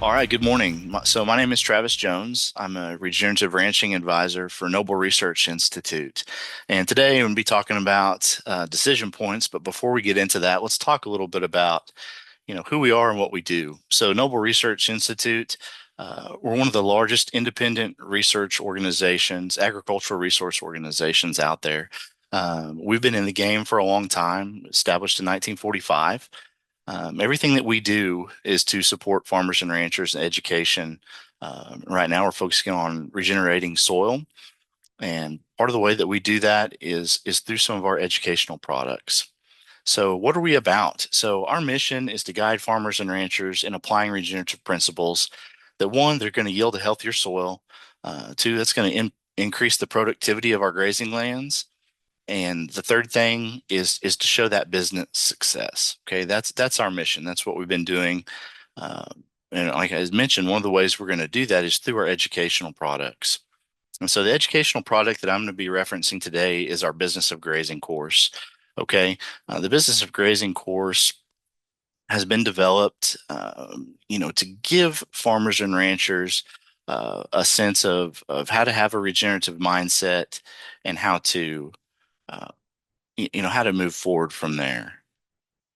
All right, good morning. So my name is Travis Jones. I'm a regenerative ranching advisor for Noble Research Institute. And today I'm going to be talking about decision points. But before we get into that, let's talk a little bit about, who we are and what we do. So Noble Research Institute, we're one of the largest independent research organizations, agricultural resource organizations out there. We've been in the game for a long time, established in 1945. Everything that we do is to support farmers and ranchers and education. Right now, we're focusing on regenerating soil, and part of the way that we do that is through some of our educational products. So, what are we about? So, our mission is to guide farmers and ranchers in applying regenerative principles. That one, they're going to yield a healthier soil. Two, that's going to increase the productivity of our grazing lands. And the third thing is to show that business success. Okay, that's our mission. That's what we've been doing. Uh, and like I mentioned, one of the ways we're going to do that is through our educational products. And so the educational product that I'm going to be referencing today is our Business of Grazing course. Okay, the Business of Grazing course has been developed, to give farmers and ranchers a sense of how to have a regenerative mindset and how to uh, how to move forward from there.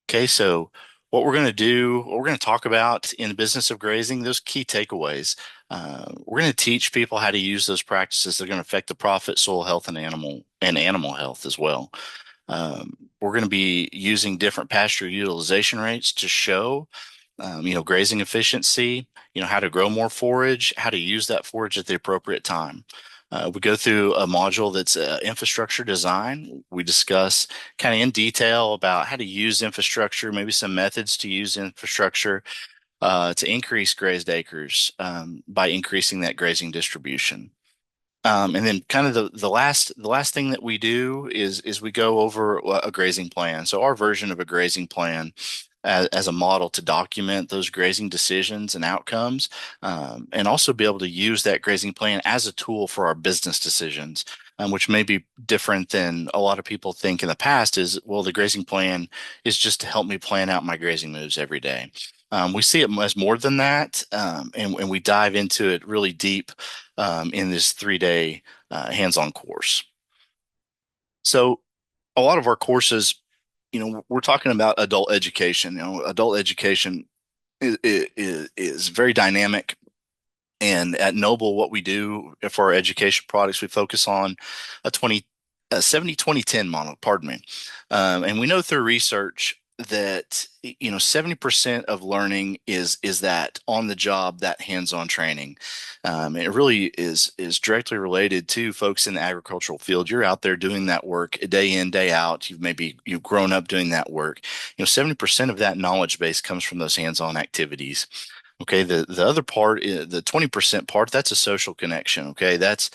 Okay, so what we're going to talk about in the business of grazing, those key takeaways. We're going to teach people how to use those practices that are going to affect the profit, soil health, and animal health as well. We're going to be using different pasture utilization rates to show, grazing efficiency, how to grow more forage, how to use that forage at the appropriate time. We go through a module that's infrastructure design. We discuss kind of in detail about how to use infrastructure, maybe some methods to use infrastructure to increase grazed acres by increasing that grazing distribution. And then kind of the last thing that we do is we go over a grazing plan. So our version of a grazing plan as a model to document those grazing decisions and outcomes, and also be able to use that grazing plan as a tool for our business decisions, which may be different than a lot of people think in the past is, well, the grazing plan is just to help me plan out my grazing moves every day. We see it as more than that, and we dive into it really deep in this 3 day hands-on course. So a lot of our courses, we're talking about adult education. Adult education is very dynamic. And at Noble, what we do for our education products, we focus on a 70-20-10 model, pardon me. And we know through research that 70% of learning is that on the job, that hands-on training. It really is directly related to folks in the agricultural field. You're out there doing that work day in, day out. You've grown up doing that work. 70% of that knowledge base comes from those hands-on activities. Okay, the other part, the 20% part, that's a social connection. Okay, that's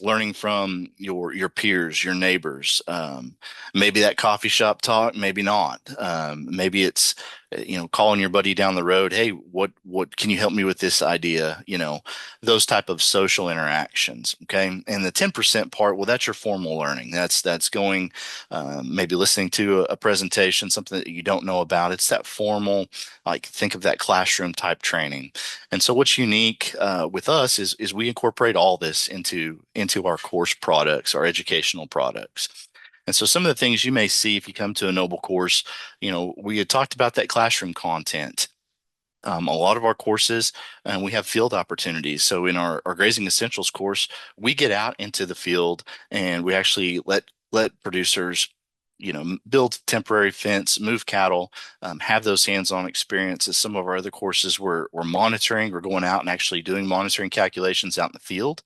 learning from your peers, your neighbors. Maybe that coffee shop talk, maybe not. Maybe it's calling your buddy down the road. Hey, what can you help me with this idea? Those type of social interactions. Okay, and the 10% part, well, that's your formal learning. That's going, maybe listening to a presentation, something that you don't know about. It's that formal, like think of that classroom type training. And so what's unique with us is we incorporate all this into our course products, our educational products. And so some of the things you may see if you come to a Noble course, we had talked about that classroom content. A lot of our courses, and we have field opportunities. So in our Grazing Essentials course, we get out into the field and we actually let producers, build temporary fence, move cattle, have those hands-on experiences. Some of our other courses we're monitoring, we're going out and actually doing monitoring calculations out in the field.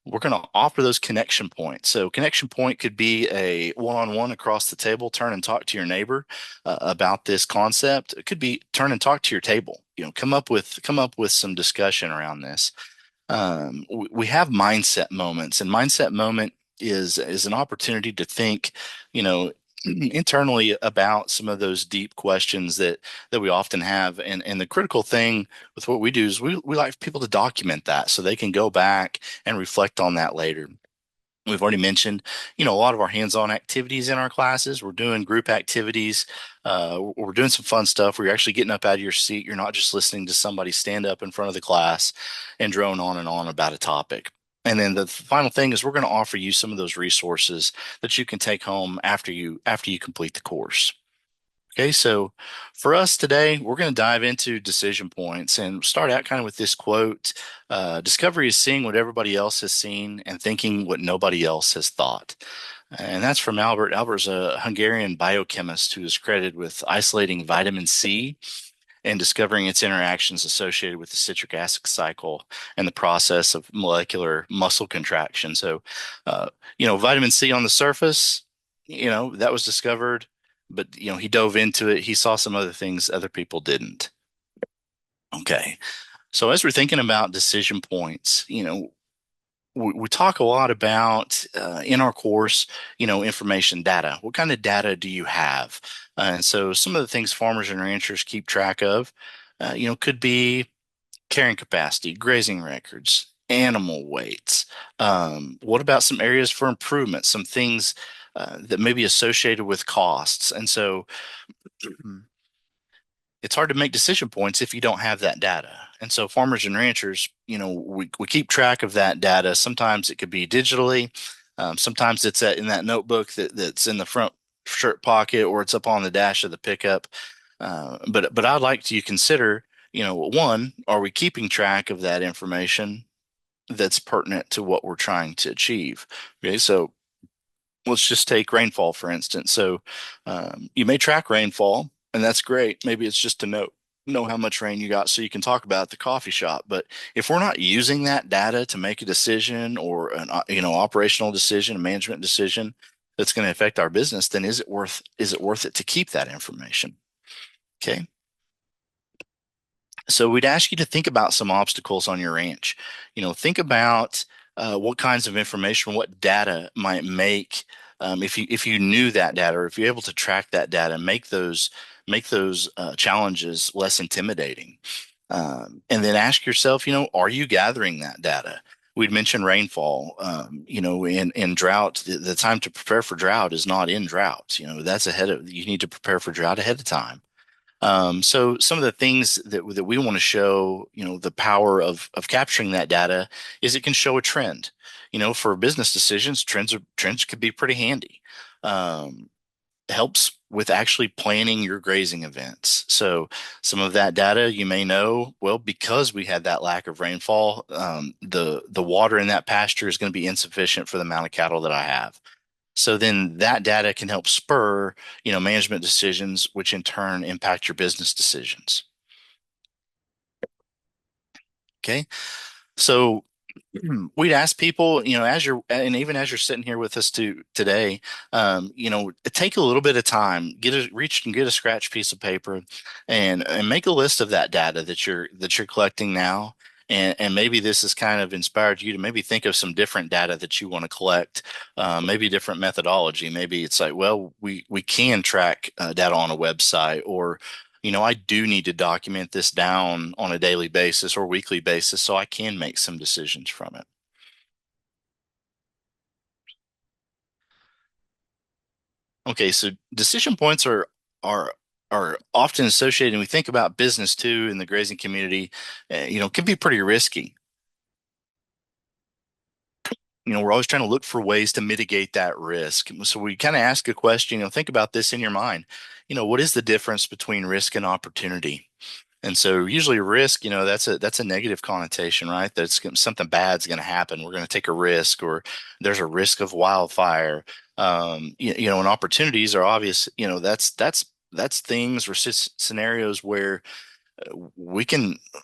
We're going to offer those connection points. So connection point could be a one-on-one across the table, turn and talk to your neighbor about this concept. It could be turn and talk to your table. Come up with some discussion around this. We have mindset moments, and mindset moment is an opportunity to think, internally about some of those deep questions that we often have. And the critical thing with what we do is we like people to document that so they can go back and reflect on that later. We've already mentioned, a lot of our hands-on activities in our classes. We're doing group activities. We're doing some fun stuff where you're actually getting up out of your seat. You're not just listening to somebody stand up in front of the class and drone on and on about a topic. And then the final thing is we're going to offer you some of those resources that you can take home after you complete the course. Okay, so for us today, we're going to dive into decision points and start out kind of with this quote. Discovery is seeing what everybody else has seen and thinking what nobody else has thought. And that's from Albert. Albert's a Hungarian biochemist who is credited with isolating vitamin C and discovering its interactions associated with the citric acid cycle and the process of molecular muscle contraction. So, uh, vitamin C on the surface, that was discovered, but, he dove into it. He saw some other things other people didn't. Okay. So, as we're thinking about decision points, we talk a lot about in our course, information data. What kind of data do you have? And so some of the things farmers and ranchers keep track of, could be carrying capacity, grazing records, animal weights. What about some areas for improvement? Some things that may be associated with costs. And so it's hard to make decision points if you don't have that data. And so farmers and ranchers, we keep track of that data. Sometimes it could be digitally. Sometimes it's in that notebook that's in the front shirt pocket or it's up on the dash of the pickup. But I'd like to consider, one, are we keeping track of that information that's pertinent to what we're trying to achieve? Okay, so let's just take rainfall, for instance. So you may track rainfall, and that's great. Maybe it's just to know how much rain you got so you can talk about it at the coffee shop. But if we're not using that data to make a decision or an operational decision, a management decision that's going to affect our business, then is it worth it to keep that information? Okay. So we'd ask you to think about some obstacles on your ranch. Think about what kinds of information, what data might make if you knew that data, or if you're able to track that data, make those challenges less intimidating. And then ask yourself, are you gathering that data? We'd mentioned rainfall. In drought, the time to prepare for drought is not in drought. That's ahead of you need to prepare for drought ahead of time. So some of the things that we want to show, the power of capturing that data is it can show a trend. For business decisions, trends could be pretty handy. Um, Helps with actually planning your grazing events. So some of that data you may know, well, because we had that lack of rainfall, the water in that pasture is going to be insufficient for the amount of cattle that I have. So then that data can help spur, management decisions, which in turn impact your business decisions. Okay. So we'd ask people, even as you're sitting here with us today, take a little bit of time, reach and get a scratch piece of paper, and make a list of that data that you're collecting now. And maybe this has kind of inspired you to maybe think of some different data that you want to collect, maybe different methodology. Maybe it's like, well, we can track data on a website, or I do need to document this down on a daily basis or weekly basis so I can make some decisions from it. Okay, so decision points are often associated, and we think about business too in the grazing community, can be pretty risky. We're always trying to look for ways to mitigate that risk. So we kind of ask a question, think about this in your mind. What is the difference between risk and opportunity? And so usually risk, that's a negative connotation, right? Something bad's going to happen. We're going to take a risk, or there's a risk of wildfire. And opportunities are obvious. That's things or scenarios where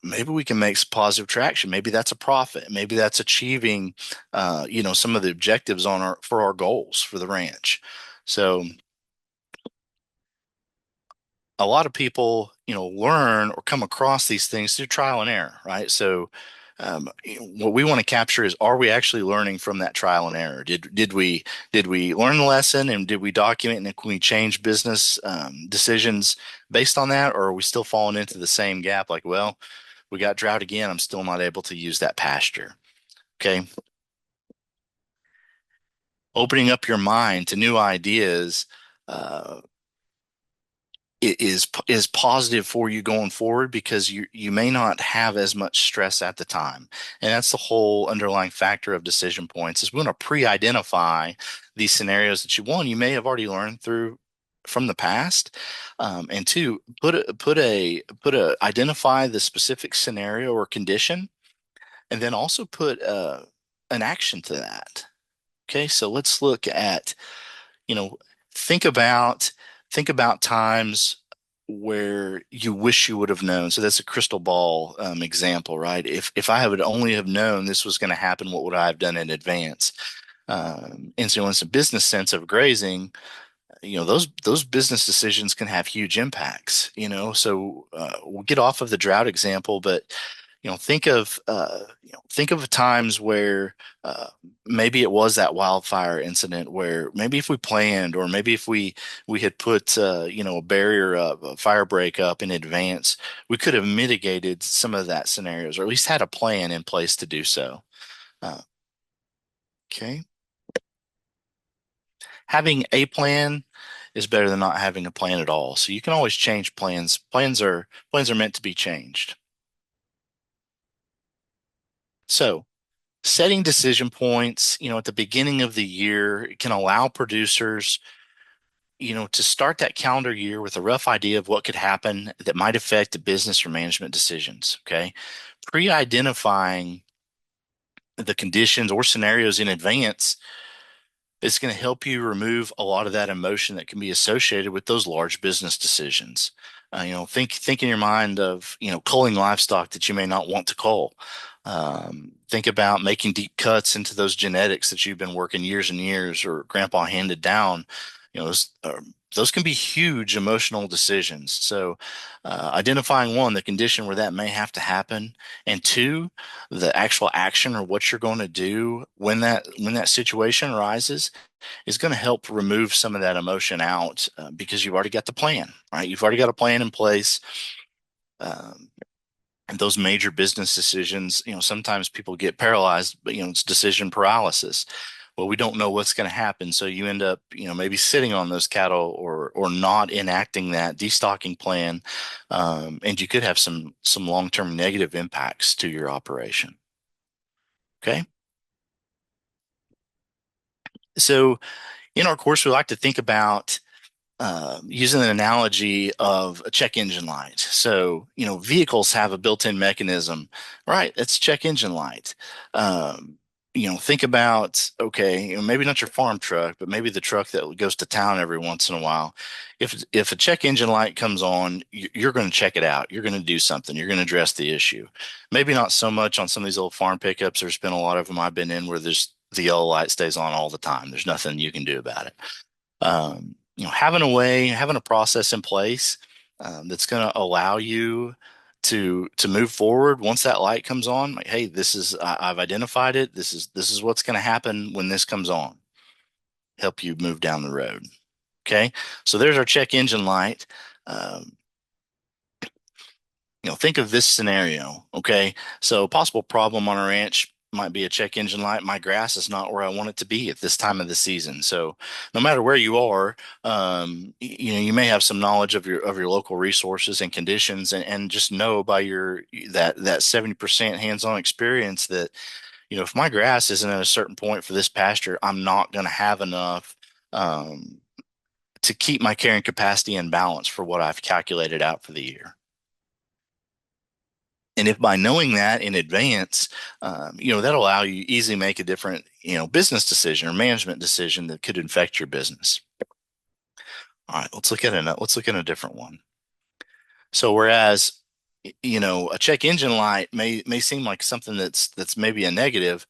maybe we can make some positive traction. Maybe that's a profit. Maybe that's achieving, some of the objectives for our goals for the ranch. So a lot of people, learn or come across these things through trial and error, right? So, what we want to capture is, are we actually learning from that trial and error? Did we learn the lesson, and did we document, and can we change business decisions based on that, or are we still falling into the same gap? Like, well, we got drought again. I'm still not able to use that pasture. Okay. opening up your mind to new ideas uh, is positive for you going forward because you may not have as much stress at the time. And that's the whole underlying factor of decision points is we want to pre-identify these scenarios that you may have already learned through from the past. And two, identify the specific scenario or condition, and then also put an action to that. Okay, so let's look at, you know, think about think about times where you wish you would have known. So that's a crystal ball example, right? If I would only have known this was going to happen, what would I have done in advance? And so, in some business sense of grazing, those business decisions can have huge impacts. So we'll get off of the drought example, but think of times where maybe it was that wildfire incident where maybe if we planned, or maybe if we had put a barrier up, a fire break up in advance, we could have mitigated some of that scenarios, or at least had a plan in place to do so. Uh, okay, having a plan is better than not having a plan at all. So you can always change plans. Plans are meant to be changed. So setting decision points, at the beginning of the year can allow producers, to start that calendar year with a rough idea of what could happen that might affect the business or management decisions. Okay. Pre-identifying the conditions or scenarios in advance, it's going to help you remove a lot of that emotion that can be associated with those large business decisions. Think in your mind of culling livestock that you may not want to cull. Think about making deep cuts into those genetics that you've been working years and years, or grandpa handed down. Those can be huge emotional decisions. So, identifying one, the condition where that may have to happen, and two, the actual action or what you're going to do when that situation arises is going to help remove some of that emotion out, because you've already got the plan, right? You've already got a plan in place. Um, and those major business decisions, sometimes people get paralyzed, but it's decision paralysis. Well, we don't know what's going to happen, so you end up, maybe sitting on those cattle, or not enacting that destocking plan, and you could have some long-term negative impacts to your operation. Okay, so in our course, we like to think about using an analogy of a check engine light. So, vehicles have a built-in mechanism, right? It's check engine light. Um, think about, okay, maybe not your farm truck, but maybe the truck that goes to town every once in a while. If a check engine light comes on, you're going to check it out. You're going to do something. You're going to address the issue. Maybe not so much on some of these old farm pickups. There's been a lot of them I've been in where the yellow light stays on all the time. There's nothing you can do about it. Having a process in place that's going to allow you to move forward once that light comes on. Like, hey, I've identified it. This is what's going to happen when this comes on. Help you move down the road. Okay, so there's our check engine light. Um, think of this scenario. Okay, so a possible problem on a ranch might be a check engine light. My grass is not where I want it to be at this time of the season. So no matter where you are, you may have some knowledge of your local resources and conditions, and just know by your that 70% hands-on experience that if my grass isn't at a certain point for this pasture, I'm not going to have enough um, to keep my carrying capacity in balance for what I've calculated out for the year. And if by knowing that in advance, that'll allow you easily make a different, business decision or management decision that could affect your business. All right, let's look at a different one. So whereas, a check engine light may seem like something that's maybe a negative,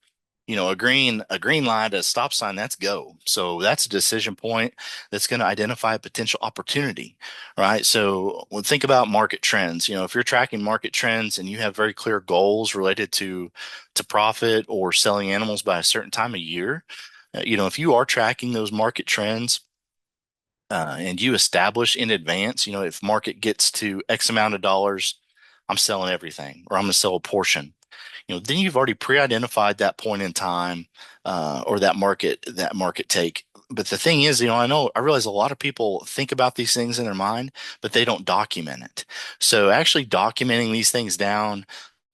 a green light, a stop sign, that's go. So that's a decision point that's going to identify a potential opportunity, right? So when think about market trends, if you're tracking market trends and you have very clear goals related to profit or selling animals by a certain time of year, if you are tracking those market trends, and you establish in advance, if market gets to X amount of dollars, I'm selling everything, or I'm going to sell a portion. then you've already pre-identified that point in time, or that market take. But the thing is, I realize a lot of people think about these things in their mind, but they don't document it. So actually documenting these things down,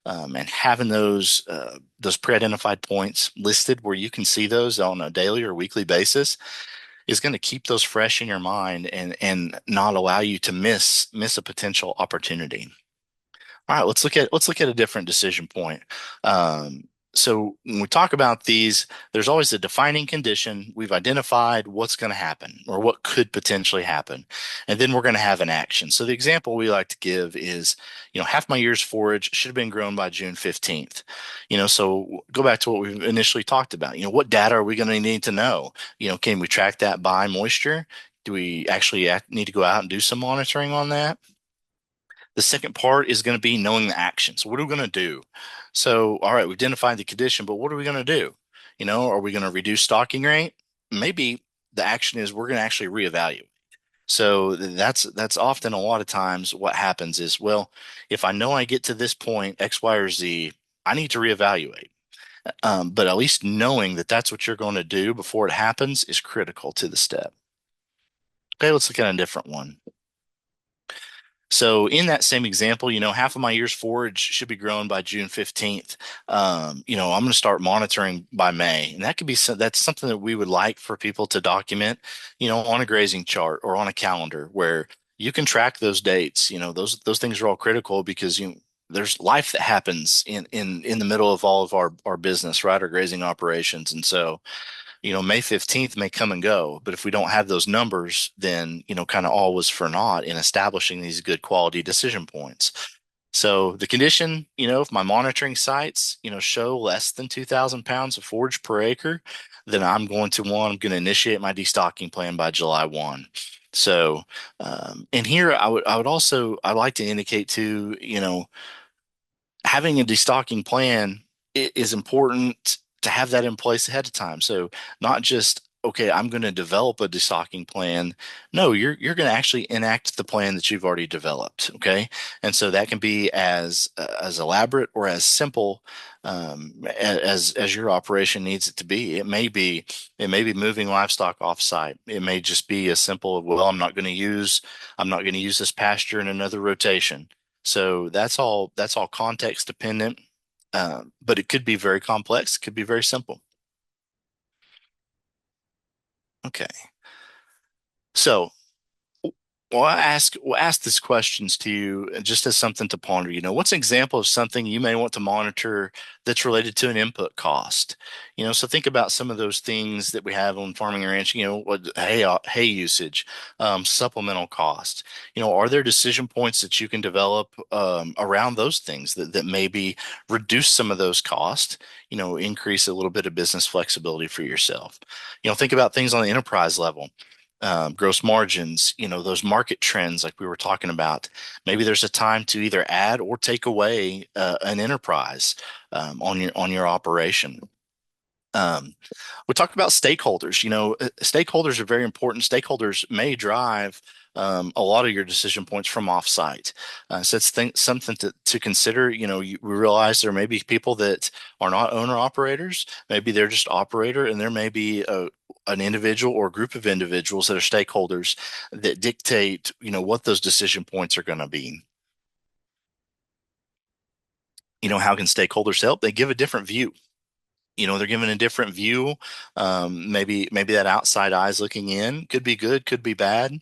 and having those pre-identified points listed where you can see those on a daily or weekly basis is going to keep those fresh in your mind and not allow you to miss a potential opportunity. All right, let's look at a different decision point. Um, so when we talk about these, there's always a defining condition. We've identified what's going to happen or what could potentially happen, and then we're going to have an action. So the example we like to give is, half my year's forage should have been grown by June 15th. So go back to what we initially talked about. What data are we going to need to know? Can we track that by moisture? Do we actually need to go out and do some monitoring on that? The second part is going to be knowing the action. So what are we going to do? So, all right, we've identified the condition, but what are we going to do? Are we going to reduce stocking rate? Maybe the action is we're going to actually reevaluate. So that's often a lot of times what happens is, well, if I know I get to this point, X, Y, or Z, I need to reevaluate. But at least knowing that that's what you're going to do before it happens is critical to the step. Okay, let's look at a different one. So in that same example, half of my year's forage should be grown by June 15th. I'm going to start monitoring by May. And that's something that we would like for people to document, on a grazing chart or on a calendar where you can track those dates. Those things are all critical because there's life that happens in the middle of all of our business, right? Our grazing operations. And so May 15th may come and go, but if we don't have those numbers, then, kind of all was for naught in establishing these good quality decision points. So the condition, if my monitoring sites, show less than 2,000 pounds of forage per acre, then I'm going to initiate my destocking plan by July 1. So, and here I'd like to indicate too, having a destocking plan is important to have that in place ahead of time. So not just, okay, I'm going to develop a destocking plan. No, you're going to actually enact the plan that you've already developed. Okay, and so that can be as elaborate or as simple, as your operation needs it to be. It may be moving livestock off site. It may just be as simple as, well, I'm not going to use this pasture in another rotation. So that's all context dependent, but it could be very complex. It could be very simple. Okay. So we'll ask these questions to you just as something to ponder. What's an example of something you may want to monitor that's related to an input cost? So think about some of those things that we have on farming and ranching. What hay usage, supplemental costs. Are there decision points that you can develop around those things that maybe reduce some of those costs? Increase a little bit of business flexibility for yourself. Think about things on the enterprise level, gross margins, those market trends like we were talking about. Maybe there's a time to either add or take away an enterprise on your operation. We talked about stakeholders. Stakeholders are very important. Stakeholders may drive a lot of your decision points from offsite. So it's something to consider. We realize there may be people that are not owner operators. Maybe they're just operator, and there may be an individual or a group of individuals that are stakeholders that dictate, what those decision points are going to be. How can stakeholders help? They give a different view. They're given a different view. Maybe that outside eyes looking in could be good, could be bad.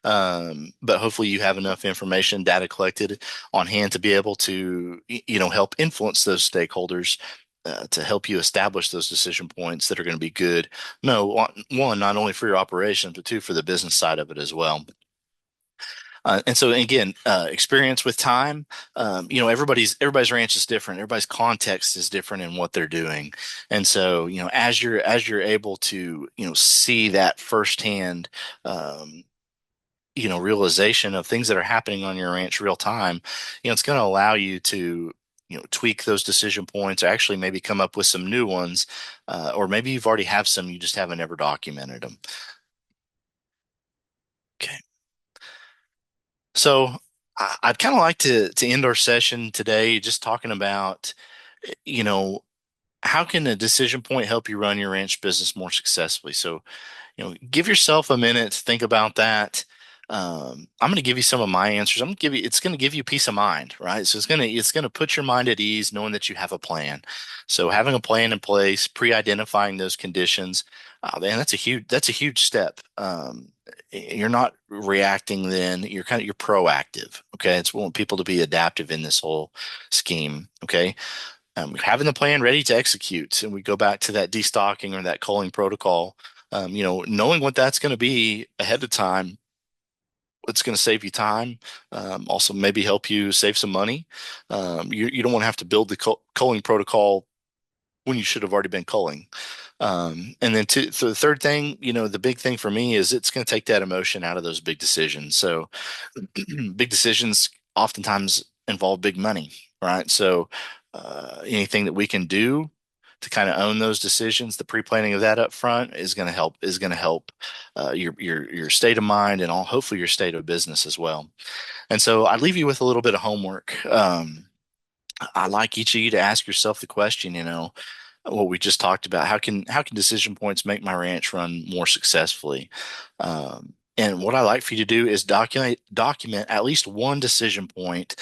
But hopefully you have enough information, data collected on hand to be able to, help influence those stakeholders, to help you establish those decision points that are going to be good. No, one, not only for your operations, but two, for the business side of it as well. And so again, experience with time, everybody's ranch is different. Everybody's context is different in what they're doing. And so, as you're able to, see that firsthand, realization of things that are happening on your ranch real time, it's going to allow you to, tweak those decision points, or actually maybe come up with some new ones, or maybe you've already have some, you just haven't ever documented them. Okay. So I'd kind of like to end our session today just talking about, you know, how can a decision point help you run your ranch business more successfully? So, give yourself a minute to think about that. I'm going to give you some of my answers. It's going to give you peace of mind, right? So it's going to put your mind at ease knowing that you have a plan. So having a plan in place, pre-identifying those conditions, man, that's a huge step. You're not reacting then, you're proactive. Okay. It's we want people to be adaptive in this whole scheme. Okay. Having the plan ready to execute. And we go back to that destocking or that culling protocol. Knowing what that's going to be ahead of time, it's going to save you time. Also, maybe help you save some money. You don't want to have to build the culling protocol when you should have already been culling. And then so the third thing, the big thing for me is it's going to take that emotion out of those big decisions. So big decisions oftentimes involve big money, right? So anything that we can do to kind of own those decisions, the pre-planning of that up front is going to help your state of mind and hopefully your state of business as well. And so I leave you with a little bit of homework. I'd like each of you to ask yourself the question, what we just talked about. How can decision points make my ranch run more successfully? And what I like for you to do is document at least one decision point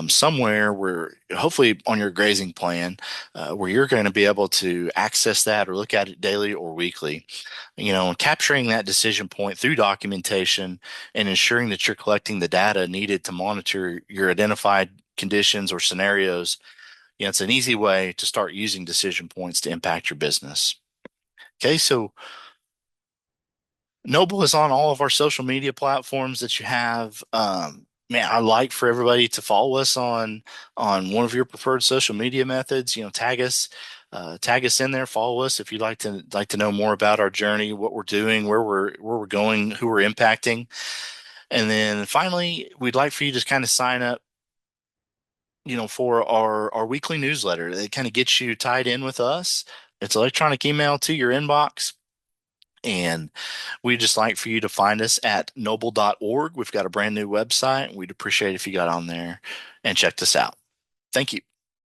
somewhere where, hopefully on your grazing plan, where you're going to be able to access that or look at it daily or weekly. Capturing that decision point through documentation and ensuring that you're collecting the data needed to monitor your identified conditions or scenarios. It's an easy way to start using decision points to impact your business. Okay, so Noble is on all of our social media platforms that you have. Man, I'd like for everybody to follow us on one of your preferred social media methods. Tag us in there, follow us if you'd like to know more about our journey, what we're doing, where we're going, who we're impacting. And then finally, we'd like for you to kind of sign up, for our weekly newsletter. That kind of gets you tied in with us. It's electronic email to your inbox. And we'd just like for you to find us at noble.org. We've got a brand new website. We'd appreciate if you got on there and checked us out. Thank you.